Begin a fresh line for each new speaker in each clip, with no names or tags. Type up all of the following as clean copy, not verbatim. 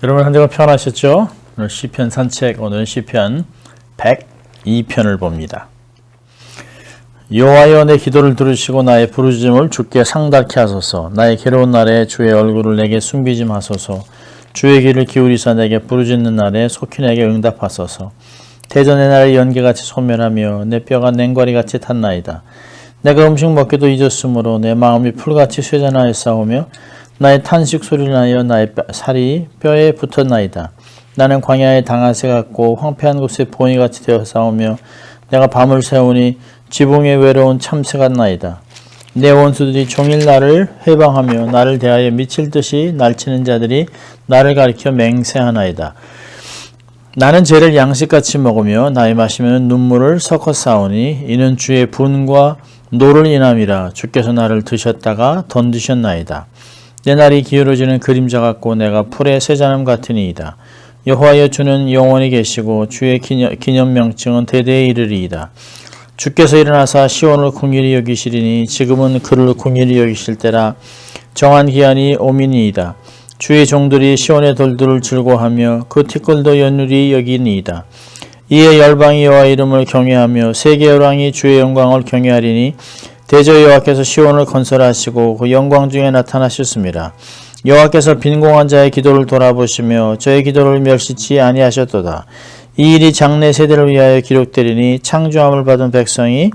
여러분 한 주간 평안하셨죠? 오늘 시편 산책, 오늘은 시편 102편을 봅니다. 여호와여, 내 기도를 들으시고 나의 부르짖음을 주께 상달케 하소서. 나의 괴로운 날에 주의 얼굴을 내게 숨기지 마소서. 주의 귀를 기울이사 내게 부르짖는 날에 속히 내게 응답하소서. 대전의 날에 연기같이 소멸하며 내 뼈가 냉과리같이 탔나이다. 내가 음식 먹기도 잊었으므로 내 마음이 풀같이 쇠잔하였사오며 나의 탄식 소리를 하여 나의 살이 뼈에 붙었나이다. 나는 광야에 당아새 같고 황폐한 곳에 보니같이 되어 싸우며 내가 밤을 새우니 지붕에 외로운 참새 같나이다. 내 원수들이 종일 나를 회방하며 나를 대하여 미칠 듯이 날치는 자들이 나를 가리켜 맹세하나이다. 나는 죄를 양식같이 먹으며 나의 마시면 눈물을 섞어 싸우니 이는 주의 분과 노를 인함이라. 주께서 나를 드셨다가 던지셨나이다. 내 날이 기울어지는 그림자 같고 내가 풀의 새자남 같으니이다. 여호와여, 주는 영원히 계시고 주의 기념 명칭은 대대에 이르리이다. 주께서 일어나사 시온을 긍휼히 여기시리니 지금은 그를 긍휼히 여기실 때라. 정한 기한이 오미니이다. 주의 종들이 시온의 돌들을 즐거워하며 그 티끌도 연율이 여기니이다. 이에 열방이 여호와 이름을 경외하며 세계 열왕이 주의 영광을 경외하리니 대저 여호와께서 시온을 건설하시고 그 영광 중에 나타나셨습니다. 여호와께서 빈공한 자의 기도를 돌아보시며 저의 기도를 멸시치 아니하셨도다. 이 일이 장래 세대를 위하여 기록되리니 창조함을 받은 백성이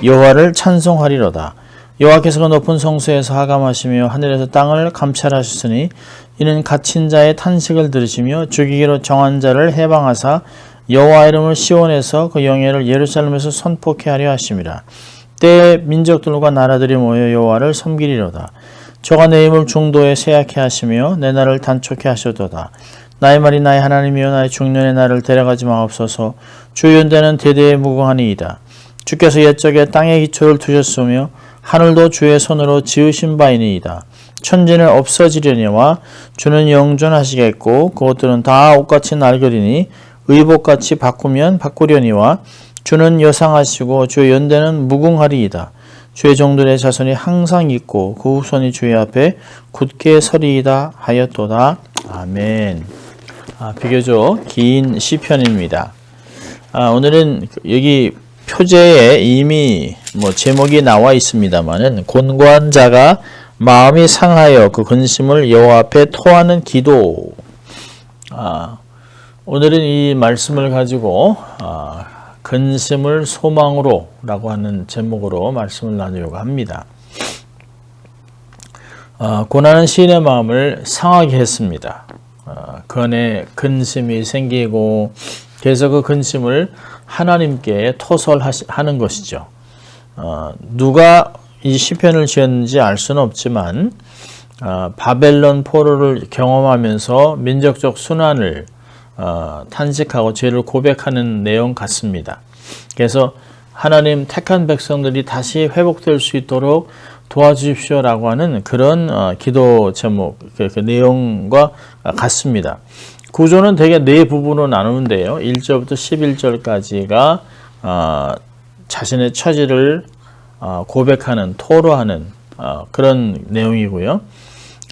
여호와를 찬송하리로다. 여호와께서 그 높은 성소에서 하감하시며 하늘에서 땅을 감찰하셨으니 이는 갇힌 자의 탄식을 들으시며 죽이기로 정한 자를 해방하사 여호와 이름을 시온에서 그 영예를 예루살렘에서 선포케 하려 하심이라. 때에 민족들과 나라들이 모여 여호와를 섬기리로다. 저가 내 힘을 중도에 세약케 하시며 내 날을 단촉케 하셨도다. 나의 말이 나의 하나님이여, 나의 중년의 날을 데려가지 마옵소서. 주의 연대는 대대에 무궁하니이다. 주께서 옛적에 땅의 기초를 두셨으며 하늘도 주의 손으로 지으신 바이니이다. 천지는 없어지려니와 주는 영존하시겠고 그것들은 다 옷같이 낡으리니 의복같이 바꾸면 바꾸려니와 주는 여상하시고 주의 연대는 무궁하리이다. 주의 종들의 자손이 항상 있고 그 후손이 주의 앞에 굳게 서리이다 하였도다. 아멘. 비교적 긴 시편입니다. 오늘은 여기 표제에 이미 제목이 나와 있습니다만은 곤고한 자가 마음이 상하여 그 근심을 여호와 앞에 토하는 기도. 오늘은 이 말씀을 가지고 근심을 소망으로 라고 하는 제목으로 말씀을 나누려고 합니다. 고난은 시인의 마음을 상하게 했습니다. 그 안에 근심이 생기고 그래서 그 근심을 하나님께 토설하는 것이죠. 누가 이 시편을 지었는지 알 수는 없지만 바벨론 포로를 경험하면서 민족적 순환을 탄식하고 죄를 고백하는 내용 같습니다. 그래서 하나님 택한 백성들이 다시 회복될 수 있도록 도와주십시오라고 하는 그런 기도 제목, 그 내용과 같습니다. 구조는 대개 네 부분으로 나누는데요. 1절부터 11절까지가 자신의 처지를 고백하는, 토로하는 그런 내용이고요.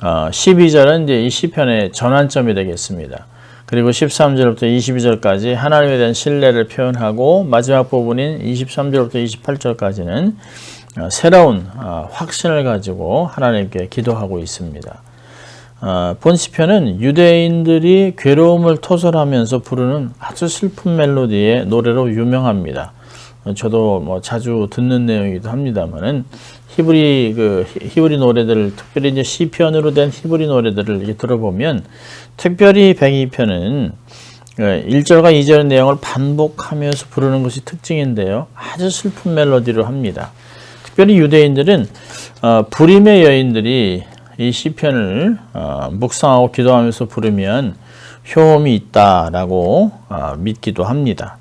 12절은 이제 이 시편의 전환점이 되겠습니다. 그리고 13절부터 22절까지 하나님에 대한 신뢰를 표현하고 마지막 부분인 23절부터 28절까지는 새로운 확신을 가지고 하나님께 기도하고 있습니다. 본 시편은 유대인들이 괴로움을 토설하면서 부르는 아주 슬픈 멜로디의 노래로 유명합니다. 저도 자주 듣는 내용이기도 합니다만은 히브리 노래들을, 특별히 이제 시편으로 된 히브리 노래들을 이렇게 들어보면 특별히 102편은 1절과 2절의 내용을 반복하면서 부르는 것이 특징인데요. 아주 슬픈 멜로디로 합니다. 특별히 유대인들은 불임의 여인들이 이 시편을 묵상하고 기도하면서 부르면 효험이 있다라고 믿기도 합니다.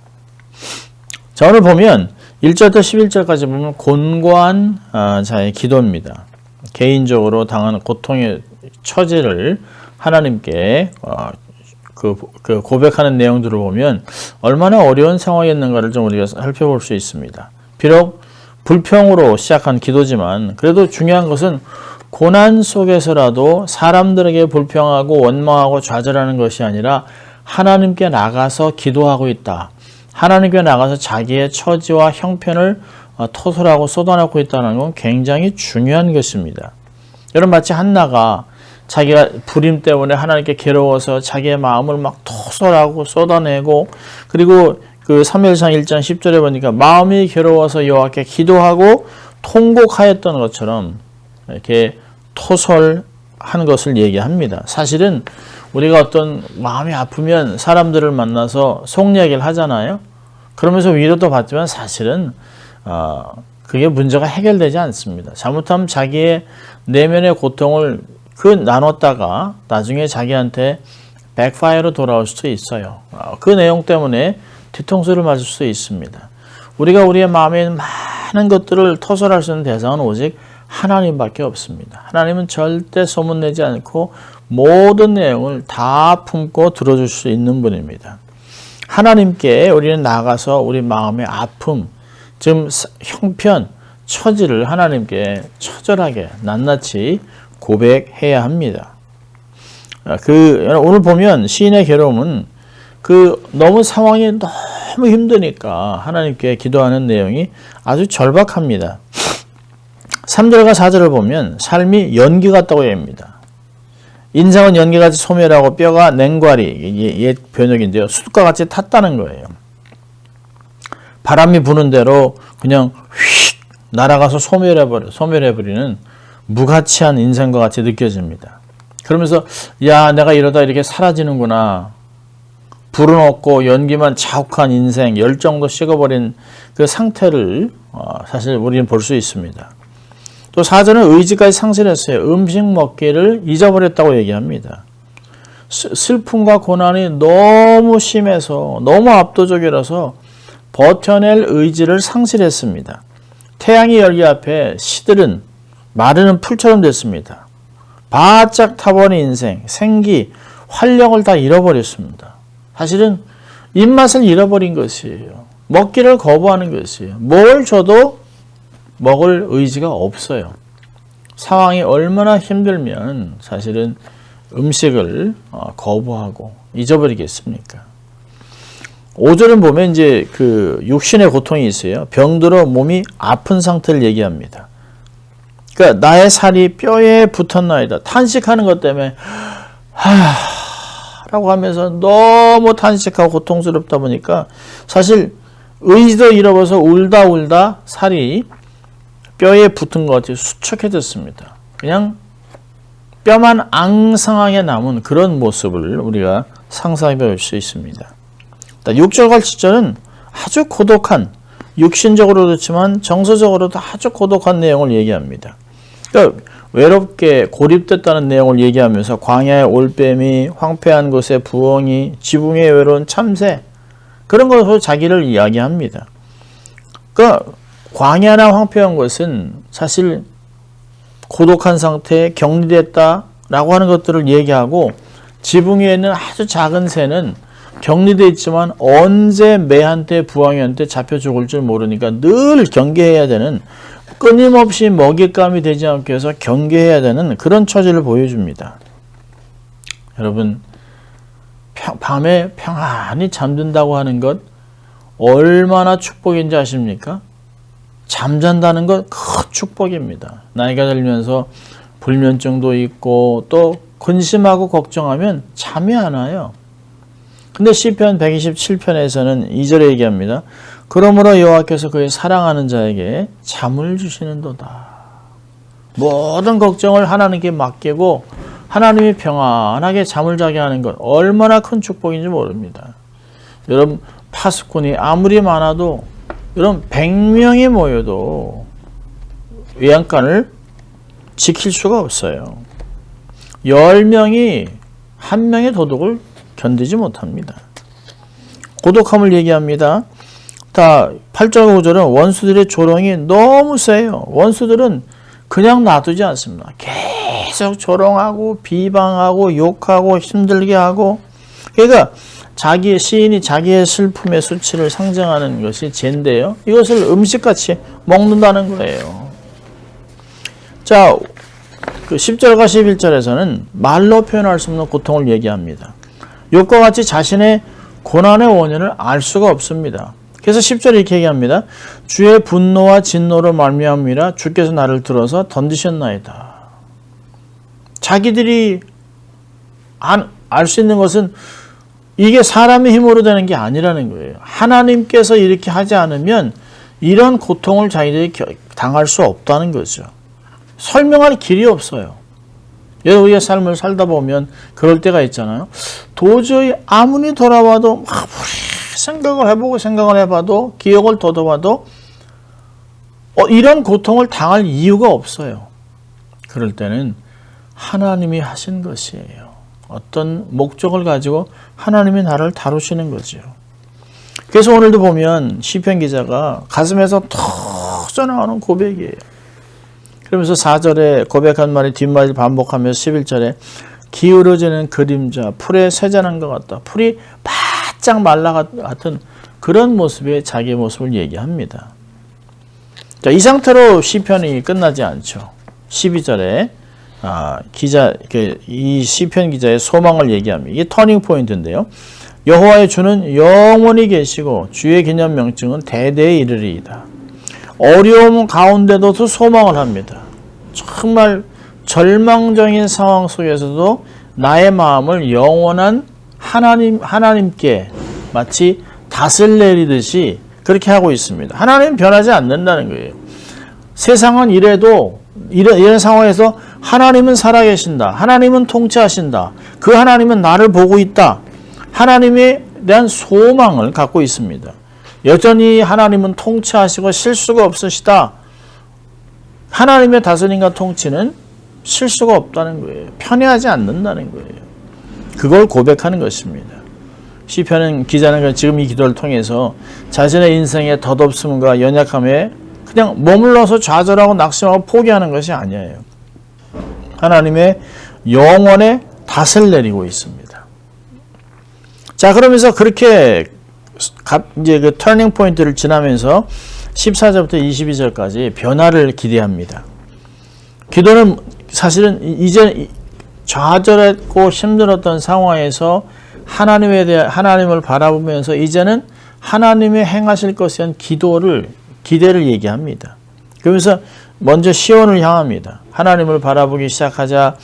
자, 오늘 보면 1절부터 11절까지 보면 곤고한 자의 기도입니다. 개인적으로 당하는 고통의 처지를 하나님께 그 고백하는 내용들을 보면 얼마나 어려운 상황이었는가를 좀 우리가 살펴볼 수 있습니다. 비록 불평으로 시작한 기도지만 그래도 중요한 것은 고난 속에서라도 사람들에게 불평하고 원망하고 좌절하는 것이 아니라 하나님께 나가서 기도하고 있다. 하나님께 나가서 자기의 처지와 형편을 토설하고 쏟아내고 있다는 건 굉장히 중요한 것입니다. 여러분 마치 한나가 자기가 불임 때문에 하나님께 괴로워서 자기의 마음을 막 토설하고 쏟아내고 그리고 그 사무엘상 1장 10절에 보니까 마음이 괴로워서 여호와께 기도하고 통곡하였던 것처럼 이렇게 토설한 것을 얘기합니다. 사실은 우리가 어떤 마음이 아프면 사람들을 만나서 속 얘기를 하잖아요. 그러면서 위로도 받지만 사실은 그게 문제가 해결되지 않습니다. 잘못하면 자기의 내면의 고통을 나눴다가 나중에 자기한테 백파이어로 돌아올 수도 있어요. 그 내용 때문에 뒤통수를 맞을 수도 있습니다. 우리가 우리의 마음에 있는 많은 것들을 토설할 수 있는 대상은 오직 하나님밖에 없습니다. 하나님은 절대 소문내지 않고 모든 내용을 다 품고 들어줄 수 있는 분입니다. 하나님께 우리는 나가서 우리 마음의 아픔, 즉 형편, 처지를 하나님께 처절하게 낱낱이 고백해야 합니다. 오늘 보면 시인의 괴로움은 너무 상황이 너무 힘드니까 하나님께 기도하는 내용이 아주 절박합니다. 3절과 4절을 보면 삶이 연기 같다고 얘기합니다. 인생은 연기같이 소멸하고 뼈가 냉과리, 옛 번역인데요. 숯과 같이 탔다는 거예요. 바람이 부는 대로 그냥 휙 날아가서 소멸해버리는 무가치한 인생과 같이 느껴집니다. 그러면서 야 내가 이러다 이렇게 사라지는구나. 불은 없고 연기만 자욱한 인생, 열정도 식어버린 그 상태를 사실 우리는 볼 수 있습니다. 또 4절은 의지까지 상실했어요. 음식 먹기를 잊어버렸다고 얘기합니다. 슬픔과 고난이 너무 심해서 너무 압도적이라서 버텨낼 의지를 상실했습니다. 태양의 열기 앞에 시들은 마르는 풀처럼 됐습니다. 바짝 타버린 인생, 생기, 활력을 다 잃어버렸습니다. 사실은 입맛을 잃어버린 것이에요. 먹기를 거부하는 것이에요. 뭘 줘도 먹을 의지가 없어요. 상황이 얼마나 힘들면 사실은 음식을 거부하고 잊어버리겠습니까? 5절은 보면 이제 육신의 고통이 있어요. 병들어 몸이 아픈 상태를 얘기합니다. 그러니까 나의 살이 뼈에 붙었나이다. 탄식하는 것 때문에 라고 하면서 너무 탄식하고 고통스럽다 보니까 사실 의지도 잃어버려서 울다 살이 뼈에 붙은 것 같이 수척해졌습니다. 그냥 뼈만 앙상하게 남은 그런 모습을 우리가 상상해 볼 수 있습니다. 6절과 7절은 아주 고독한, 육신적으로도 그렇지만 정서적으로도 아주 고독한 내용을 얘기합니다. 그러니까 외롭게 고립됐다는 내용을 얘기하면서 광야의 올빼미, 황폐한 곳의 부엉이, 지붕에 외로운 참새 그런 것으로 자기를 이야기합니다. 그러니까 광야나 황폐한 곳은 사실 고독한 상태에 격리됐다라고 하는 것들을 얘기하고 지붕 위에 있는 아주 작은 새는 격리되어 있지만 언제 매한테 부엉이한테 잡혀 죽을 줄 모르니까 늘 경계해야 되는 끊임없이 먹잇감이 되지 않기 위해서 경계해야 되는 그런 처지를 보여줍니다. 여러분 밤에 평안히 잠든다고 하는 것 얼마나 축복인지 아십니까? 잠잔다는 것 큰 축복입니다. 나이가 들면서 불면증도 있고 또 근심하고 걱정하면 잠이 안 와요. 근데 시편 127편에서는 2절에 얘기합니다. 그러므로 여호와께서 그의 사랑하는 자에게 잠을 주시는도다. 모든 걱정을 하나님께 맡기고 하나님이 평안하게 잠을 자게 하는 것 얼마나 큰 축복인지 모릅니다. 여러분 파수꾼이 아무리 많아도 여러분 100명이 모여도 외양간을 지킬 수가 없어요. 10명이 한 명의 도둑을 견디지 못합니다. 고독함을 얘기합니다. 8절과 9절은 원수들의 조롱이 너무 세요. 원수들은 그냥 놔두지 않습니다. 계속 조롱하고 비방하고 욕하고 힘들게 하고 그러니까 시인이 자기의 슬픔의 수치를 상징하는 것이 죄인데요. 이것을 음식같이 먹는다는 거예요. 자, 그 10절과 11절에서는 말로 표현할 수 없는 고통을 얘기합니다. 욥과 같이 자신의 고난의 원인을 알 수가 없습니다. 그래서 10절에 이렇게 얘기합니다. 주의 분노와 진노로 말미암으라 주께서 나를 들어서 던지셨나이다. 자기들이 알 수 있는 것은 이게 사람의 힘으로 되는 게 아니라는 거예요. 하나님께서 이렇게 하지 않으면 이런 고통을 자기들이 당할 수 없다는 거죠. 설명할 길이 없어요. 우리의 삶을 살다 보면 그럴 때가 있잖아요. 도저히 아무리 돌아와도 생각을 해봐도 기억을 더듬어도 이런 고통을 당할 이유가 없어요. 그럴 때는 하나님이 하신 것이에요. 어떤 목적을 가지고 하나님이 나를 다루시는 거죠. 그래서 오늘도 보면 시편 기자가 가슴에서 터져나오는 고백이에요. 그러면서 4절에 고백한 말이 뒷말을 반복하면서 11절에 기울어지는 그림자, 풀에 세잔한 것 같다. 풀이 바짝 말라 같은 그런 모습의 자기의 모습을 얘기합니다. 자, 이 상태로 시편이 끝나지 않죠. 12절에 이 시편 기자의 소망을 얘기합니다. 이게 터닝 포인트인데요. 여호와의 주는 영원히 계시고 주의 기념 명증은 대대에 이르리이다. 어려움 가운데도 소망을 합니다. 정말 절망적인 상황 속에서도 나의 마음을 영원한 하나님께 마치 닷을 내리듯이 그렇게 하고 있습니다. 하나님은 변하지 않는다는 거예요. 세상은 이래도 이런 상황에서 하나님은 살아계신다. 하나님은 통치하신다. 그 하나님은 나를 보고 있다. 하나님에 대한 소망을 갖고 있습니다. 여전히 하나님은 통치하시고 실수가 없으시다. 하나님의 다스림과 통치는 실수가 없다는 거예요. 편애하지 않는다는 거예요. 그걸 고백하는 것입니다. 시편 기자는 지금 이 기도를 통해서 자신의 인생의 덧없음과 연약함에 그냥 머물러서 좌절하고 낙심하고 포기하는 것이 아니에요. 하나님의 영원의 닷을 내리고 있습니다. 자, 그러면서 그렇게 이제 그 터닝 포인트를 지나면서 14절부터 22절까지 변화를 기대합니다. 기도는 사실은 이제 좌절했고 힘들었던 상황에서 하나님을 바라보면서 이제는 하나님의 행하실 것에 대한 기대를 얘기합니다. 그러면서 먼저 시온을 향합니다. 하나님을 바라보기 시작하자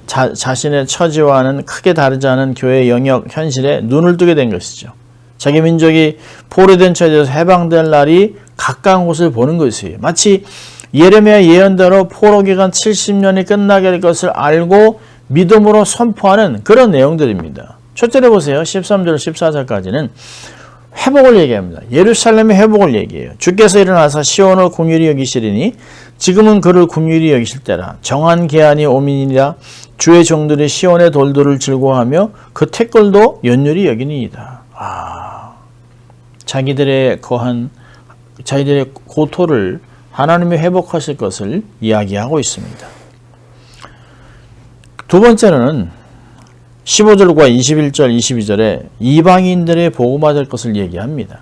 자신의 처지와는 크게 다르지 않은 교회의 영역 현실에 눈을 뜨게 된 것이죠. 자기 민족이 포로된 처지에서 해방될 날이 가까운 곳을 보는 것이에요. 마치 예레미야 예언대로 포로 기간 70년이 끝나게 될 것을 알고 믿음으로 선포하는 그런 내용들입니다. 첫째로 보세요. 13절 14절까지는 회복을 얘기합니다. 예루살렘의 회복을 얘기해요. 주께서 일어나서 시온을 긍휼히 여기시리니 지금은 그를 긍휼히 여기실 때라. 정한 계한이 오민이라. 주의 종들이 시온의 돌들을 즐거워하며 그 택걸도 연율이 여기니이다. 자기들의 고토를 하나님이 회복하실 것을 이야기하고 있습니다. 두 번째는 15절과 21절, 22절에 이방인들의 복음받을 것을 얘기합니다.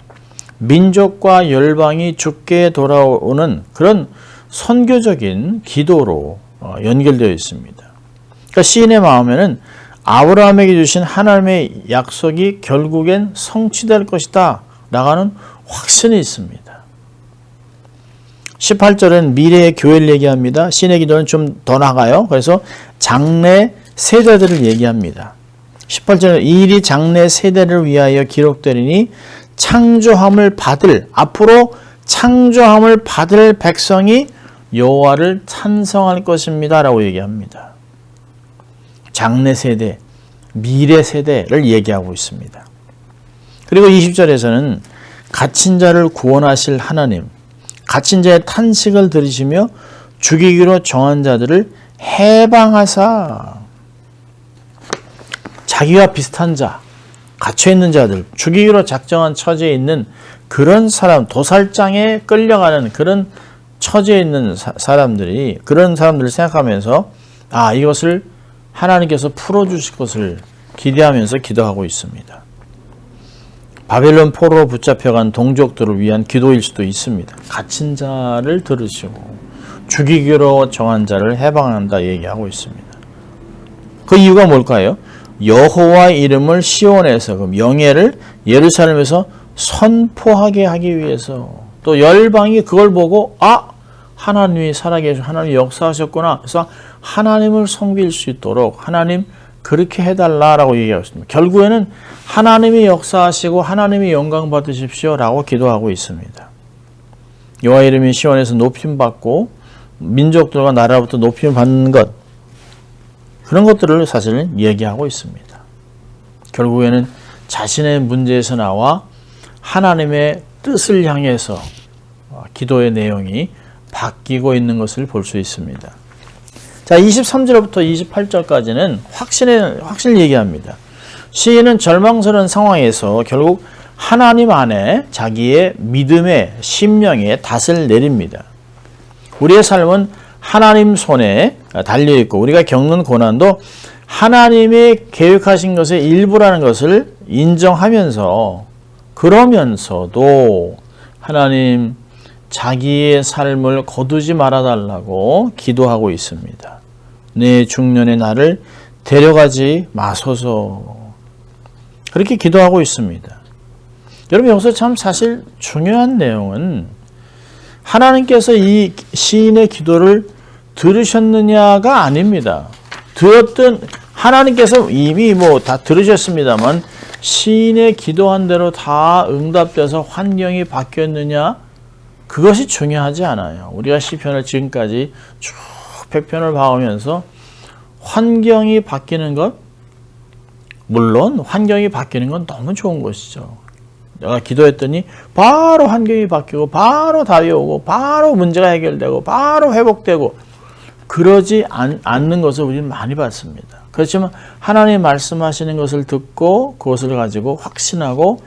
민족과 열방이 주께 돌아오는 그런 선교적인 기도로 연결되어 있습니다. 그러니까 시인의 마음에는 아브라함에게 주신 하나님의 약속이 결국엔 성취될 것이다 라는 확신이 있습니다. 18절은 미래의 교회를 얘기합니다. 시인의 기도는 좀 더 나가요. 그래서 장래 세대들을 얘기합니다. 18절은 이 일이 장래 세대를 위하여 기록되리니 앞으로 창조함을 받을 백성이 여호와를 찬송할 것입니다 라고 얘기합니다. 장래 세대, 미래 세대를 얘기하고 있습니다. 그리고 20절에서는 갇힌 자를 구원하실 하나님, 갇힌 자의 탄식을 들으시며 죽이기로 정한 자들을 해방하사, 자기와 비슷한 자, 갇혀있는 자들, 죽이기로 작정한 처지에 있는 그런 사람, 도살장에 끌려가는 그런 처지에 있는 사람들이, 그런 사람들을 생각하면서 이것을 하나님께서 풀어주실 것을 기대하면서 기도하고 있습니다. 바벨론 포로로 붙잡혀간 동족들을 위한 기도일 수도 있습니다. 갇힌 자를 들으시고 죽이기로 정한 자를 해방한다 얘기하고 있습니다. 그 이유가 뭘까요? 여호와의 이름을 시온에서, 그럼 영예를 예루살렘에서 선포하게 하기 위해서. 또 열방이 그걸 보고 하나님이 살아계시고 하나님이 역사하셨구나. 그래서 하나님을 섬길 수 있도록 하나님 그렇게 해달라라고 얘기하고 있습니다. 결국에는 하나님이 역사하시고 하나님이 영광 받으십시오라고 기도하고 있습니다. 여호와 이름이 시온에서 높임받고 민족들과 나라부터 높임을 받는 것, 그런 것들을 사실은 얘기하고 있습니다. 결국에는 자신의 문제에서 나와 하나님의 뜻을 향해서 기도의 내용이 바뀌고 있는 것을 볼 수 있습니다. 자, 23절부터 28절까지는 확신을 얘기합니다. 시인은 절망스러운 상황에서 결국 하나님 안에 자기의 믿음의 심령에 닷을 내립니다. 우리의 삶은 하나님 손에 달려있고 우리가 겪는 고난도 하나님이 계획하신 것의 일부라는 것을 인정하면서, 그러면서도 하나님 자기의 삶을 거두지 말아달라고 기도하고 있습니다. 내 중년의 나를 데려가지 마소서, 그렇게 기도하고 있습니다. 여러분, 여기서 참 사실 중요한 내용은 하나님께서 이 시인의 기도를 들으셨느냐가 아닙니다. 들었던 하나님께서 이미 다 들으셨습니다만 시인의 기도한 대로 다 응답돼서 환경이 바뀌었느냐, 그것이 중요하지 않아요. 우리가 시편을 지금까지 쭉 100편을 봐오면서 환경이 바뀌는 것, 물론 환경이 바뀌는 건 너무 좋은 것이죠. 내가 기도했더니 바로 환경이 바뀌고 바로 답이 오고 바로 문제가 해결되고 바로 회복되고, 그러지 않는 것을 우리는 많이 봤습니다. 그렇지만 하나님 말씀하시는 것을 듣고 그것을 가지고 확신하고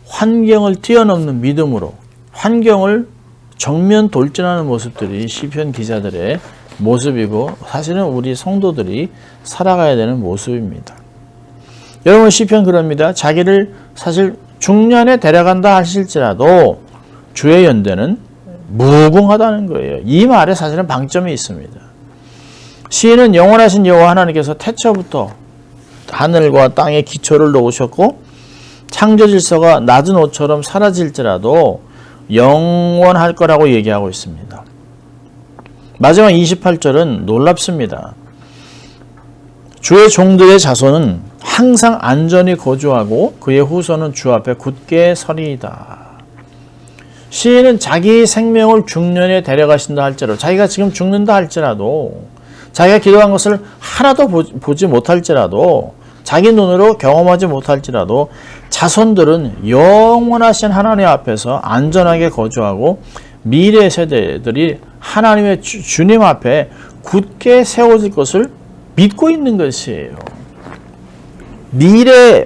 환경을 뛰어넘는 믿음으로 환경을 정면 돌진하는 모습들이 시편 기자들의 모습이고, 사실은 우리 성도들이 살아가야 되는 모습입니다. 여러분, 시편 그럽니다. 자기를 사실 중년에 데려간다 하실지라도 주의 연대는 무궁하다는 거예요. 이 말에 사실은 방점이 있습니다. 시인은 영원하신 여호와 하나님께서 태초부터 하늘과 땅의 기초를 놓으셨고 창조 질서가 낮은 옷처럼 사라질지라도 영원할 거라고 얘기하고 있습니다. 마지막 28절은 놀랍습니다. 주의 종들의 자손은 항상 안전히 거주하고 그의 후손은 주 앞에 굳게 서리이다. 시인은 자기 생명을 중년에 데려가신다 할지라도, 자기가 지금 죽는다 할지라도, 자기가 기도한 것을 하나도 보지 못할지라도, 자기 눈으로 경험하지 못할지라도 자손들은 영원하신 하나님 앞에서 안전하게 거주하고 미래 세대들이 하나님의 주님 앞에 굳게 세워질 것을 믿고 있는 것이에요. 미래에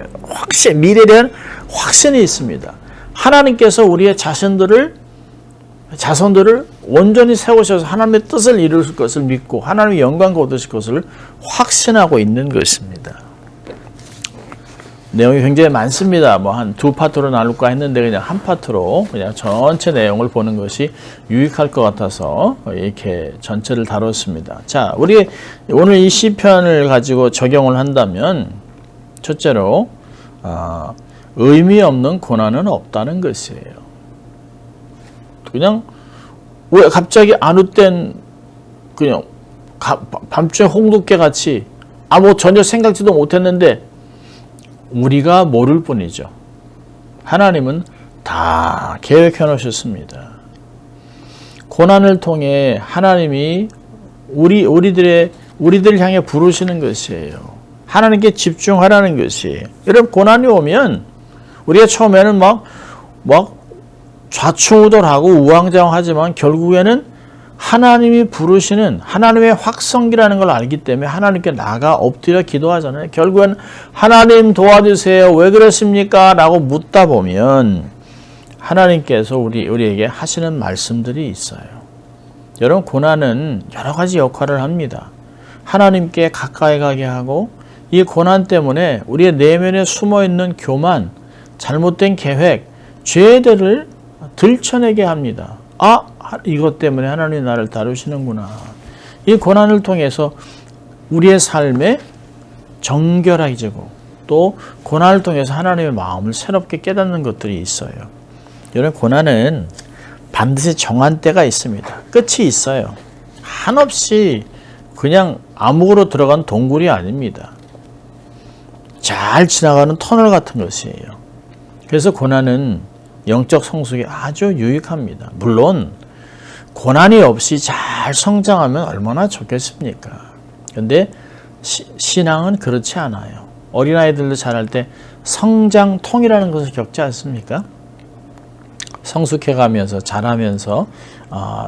대한 확신이 있습니다. 하나님께서 우리의 자손들을 온전히 세우셔서 하나님의 뜻을 이룰 것을 믿고 하나님의 영광을 얻으실 것을 확신하고 있는 것입니다. 내용이 굉장히 많습니다. 한 두 파트로 나눌까 했는데 그냥 한 파트로 그냥 전체 내용을 보는 것이 유익할 것 같아서 이렇게 전체를 다뤘습니다. 자, 우리 오늘 이 시편을 가지고 적용을 한다면, 첫째로 의미 없는 고난은 없다는 것이에요. 그냥 왜 갑자기 아무 땐 그냥 밤중에 홍두깨 같이 전혀 생각지도 못했는데 우리가 모를 뿐이죠. 하나님은 다 계획해 놓으셨습니다. 고난을 통해 하나님이 우리들 향해 부르시는 것이에요. 하나님께 집중하라는 것이에요. 여러분, 고난이 오면 우리가 처음에는 막 좌충우돌하고 우왕좌왕하지만 결국에는 하나님이 부르시는 하나님의 확성기라는 걸 알기 때문에 하나님께 나가 엎드려 기도하잖아요. 결국엔 하나님 도와주세요. 왜 그러십니까? 라고 묻다 보면 하나님께서 우리에게 하시는 말씀들이 있어요. 여러분, 고난은 여러 가지 역할을 합니다. 하나님께 가까이 가게 하고, 이 고난 때문에 우리의 내면에 숨어있는 교만, 잘못된 계획, 죄들을 들춰내게 합니다. 이것 때문에 하나님이 나를 다루시는구나. 이 고난을 통해서 우리의 삶에 정결해지고 또 고난을 통해서 하나님의 마음을 새롭게 깨닫는 것들이 있어요. 여러분, 고난은 반드시 정한 때가 있습니다. 끝이 있어요. 한없이 그냥 암흑으로 들어간 동굴이 아닙니다. 잘 지나가는 터널 같은 것이에요. 그래서 고난은 영적 성숙에 아주 유익합니다. 물론 고난이 없이 잘 성장하면 얼마나 좋겠습니까? 그런데 신앙은 그렇지 않아요. 어린아이들도 자랄 때 성장통이라는 것을 겪지 않습니까? 성숙해가면서 자라면서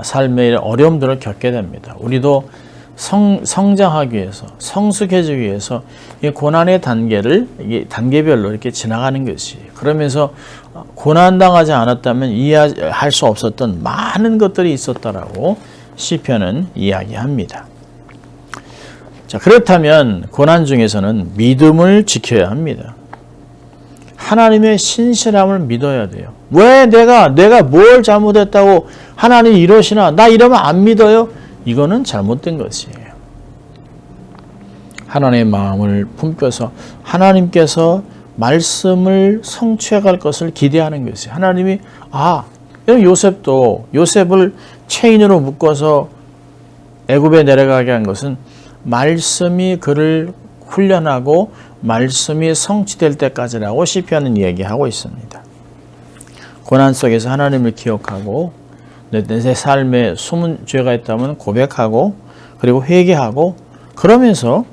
삶의 어려움들을 겪게 됩니다. 우리도 성장하기 위해서, 성숙해지기 위해서 이 고난의 단계를 단계별로 이렇게 지나가는 것이, 그러면서 고난당하지 않았다면 이해할 수 없었던 많은 것들이 있었다라고 시편은 이야기합니다. 자, 그렇다면 고난 중에서는 믿음을 지켜야 합니다. 하나님의 신실함을 믿어야 돼요. 왜 내가 뭘 잘못했다고 하나님이 이러시나? 나 이러면 안 믿어요? 이거는 잘못된 것이에요. 하나님의 마음을 품고서 하나님께서 말씀을 성취해갈 것을 기대하는 것이에요. 하나님이 요셉도 요셉을 체인으로 묶어서 애굽에 내려가게 한 것은 말씀이 그를 훈련하고 말씀이 성취될 때까지라고 시편은 얘기하고 있습니다. 고난 속에서 하나님을 기억하고 내 삶에 숨은 죄가 있다면 고백하고 그리고 회개하고 그러면서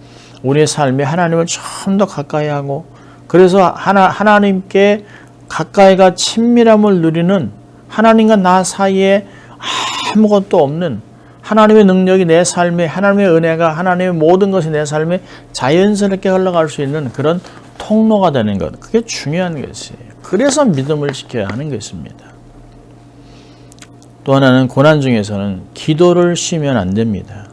우리의 삶에 하나님을 좀 더 가까이 하고 그래서 하나님께 가까이가 친밀함을 누리는 하나님과 나 사이에 아무것도 없는 하나님의 능력이 내 삶에 하나님의 은혜가 하나님의 모든 것이 내 삶에 자연스럽게 흘러갈 수 있는 그런 통로가 되는 것. 그게 중요한 것이에요. 그래서 믿음을 지켜야 하는 것입니다. 또 하나는 고난 중에서는 기도를 쉬면 안 됩니다.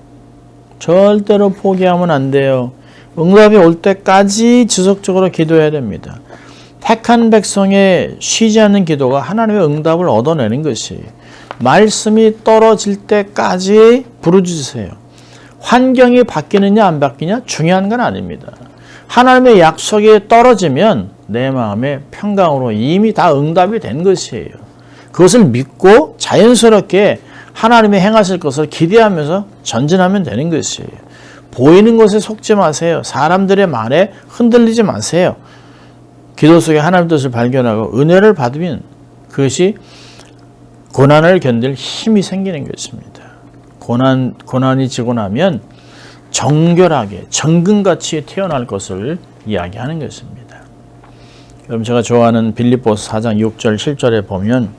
절대로 포기하면 안 돼요. 응답이 올 때까지 지속적으로 기도해야 됩니다. 택한 백성의 쉬지 않는 기도가 하나님의 응답을 얻어내는 것이에요. 말씀이 떨어질 때까지 부르짖으세요. 환경이 바뀌느냐 안 바뀌냐 중요한 건 아닙니다. 하나님의 약속이 떨어지면 내 마음의 평강으로 이미 다 응답이 된 것이에요. 그것을 믿고 자연스럽게 하나님이 행하실 것을 기대하면서 전진하면 되는 것이에요. 보이는 것에 속지 마세요. 사람들의 말에 흔들리지 마세요. 기도 속에 하나님의 뜻을 발견하고 은혜를 받으면 그것이 고난을 견딜 힘이 생기는 것입니다. 고난이 지고 나면 정결하게 정금같이 태어날 것을 이야기하는 것입니다. 여러분, 제가 좋아하는 빌립보서 4장 6절 7절에 보면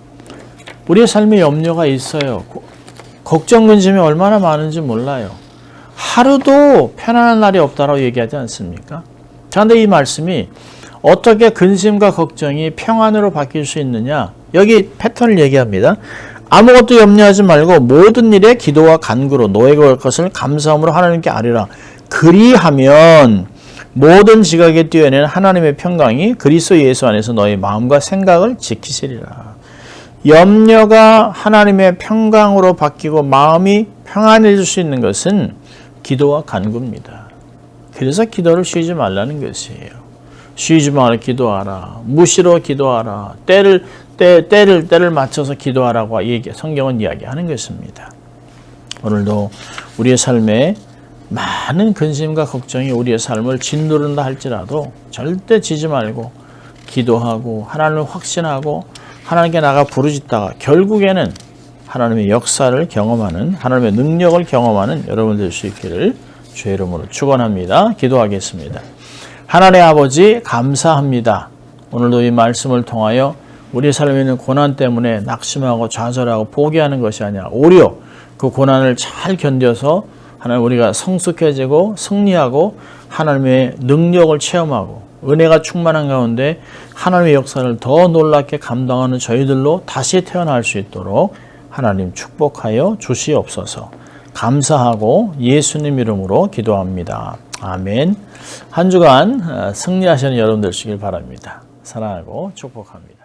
우리의 삶에 염려가 있어요. 걱정 근심이 얼마나 많은지 몰라요. 하루도 편안한 날이 없다라고 얘기하지 않습니까? 그런데 이 말씀이 어떻게 근심과 걱정이 평안으로 바뀔 수 있느냐? 여기 패턴을 얘기합니다. 아무것도 염려하지 말고 모든 일에 기도와 간구로 너에게 올 것을 감사함으로 하나님께 아뢰라. 그리하면 모든 지각에 뛰어내는 하나님의 평강이 그리스도 예수 안에서 너의 마음과 생각을 지키시리라. 염려가 하나님의 평강으로 바뀌고 마음이 평안해질 수 있는 것은 기도와 간구입니다. 그래서 기도를 쉬지 말라는 것이에요. 쉬지 말아 기도하라. 무시로 기도하라. 때를 맞춰서 기도하라고 성경은 이야기하는 것입니다. 오늘도 우리의 삶에 많은 근심과 걱정이 우리의 삶을 짓누른다 할지라도 절대 지지 말고 기도하고 하나님을 확신하고 하나님께 나가 부르짖다가 결국에는 하나님의 역사를 경험하는 하나님의 능력을 경험하는 여러분 될 수 있기를 주의 이름으로 축원합니다. 기도하겠습니다. 하나님의 아버지 감사합니다. 오늘도 이 말씀을 통하여 우리 삶에 있는 고난 때문에 낙심하고 좌절하고 포기하는 것이 아니라 오히려 그 고난을 잘 견뎌서 하나님 우리가 성숙해지고 승리하고 하나님의 능력을 체험하고 은혜가 충만한 가운데 하나님의 역사를 더 놀랍게 감당하는 저희들로 다시 태어날 수 있도록 하나님 축복하여 주시옵소서. 감사하고 예수님 이름으로 기도합니다. 아멘. 한 주간 승리하시는 여러분 되시길 바랍니다. 사랑하고 축복합니다.